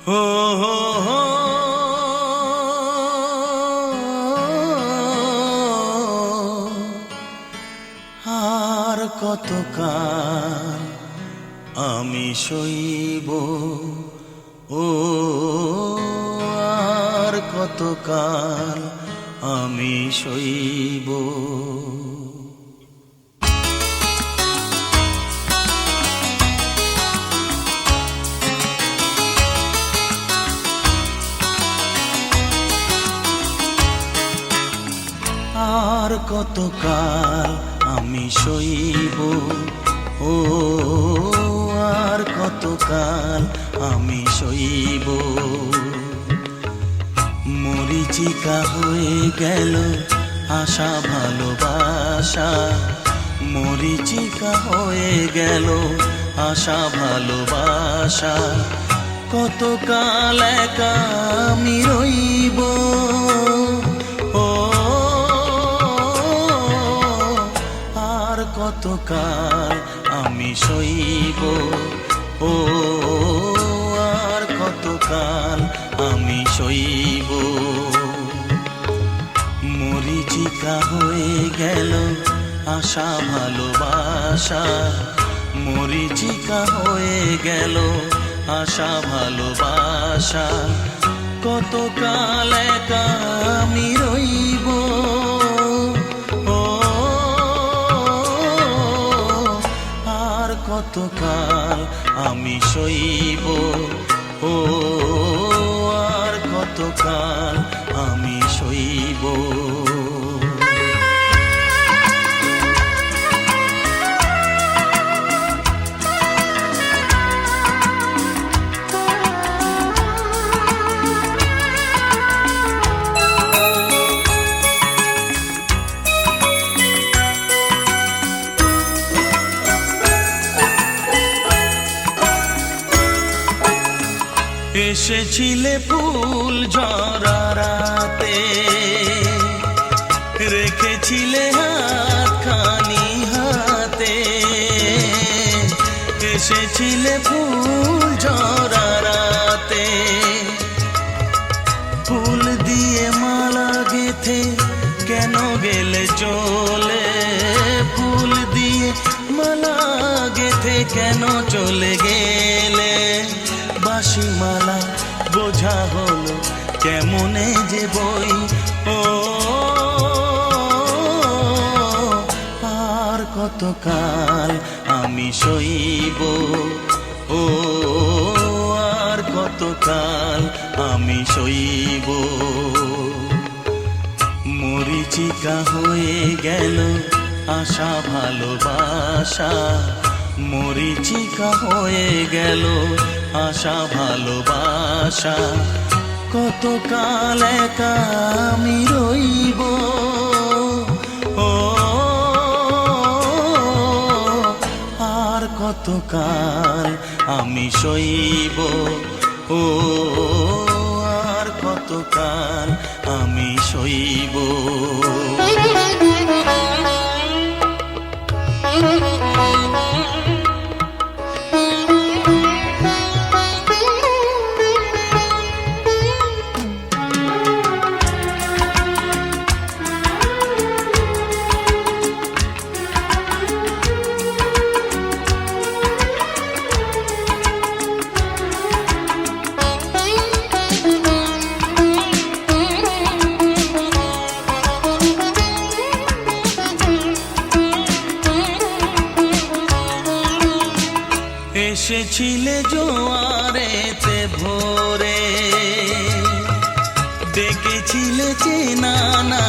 হো হো হো আর কতকাল আমি সইব, ও আর কতকাল আমি সইব। আর কতকাল আমি সইব, ও আর কতকাল আমি সইব। মরিচিকা হয়ে গেল আশা ভালোবাসা, মরিচিকা হয়ে গেল আশা ভালোবাসা। কতকাল একা আমি রইব, ও আর কতকাল আমি সইব, ও আর কতকাল আমি সইব। মরিচিকা হয়ে গেল আশা ভালোবাসা, মরিচিকা হয়ে গেল আশা ভালোবাসা। কতকাল একা আমি রইব, ও আর কতকাল আমি সইব, ও আর কতকাল আমি সইব। এসেছিলে ফুল ঝরা রাতে, রেখেছিলে হাতখানি হাতে। এসেছিলে ফুল ঝরা রাতে, ফুল দিয়ে মালা গেথে কেন গেলে চলে, ফুল দিয়ে মালা গেথে কেন চলে গেলে। বাঁশি মালা বোঝা হলো কেমনে যে বই, ও আর কতকাল আমি সইব, ও আর কতকাল আমি সইব। মরিচিকা হয়ে গেল আশা ভালোবাসা, মরিচিকা হয়ে গেল আশা ভালোবাসা। কতকাল একা আমি রইব, ও আর কতকাল আমি সইব, ও আর কতকাল আমি সইব। এসেছিলে জোয়ারেতে ভোরে, ডেকেছিলে চেনা না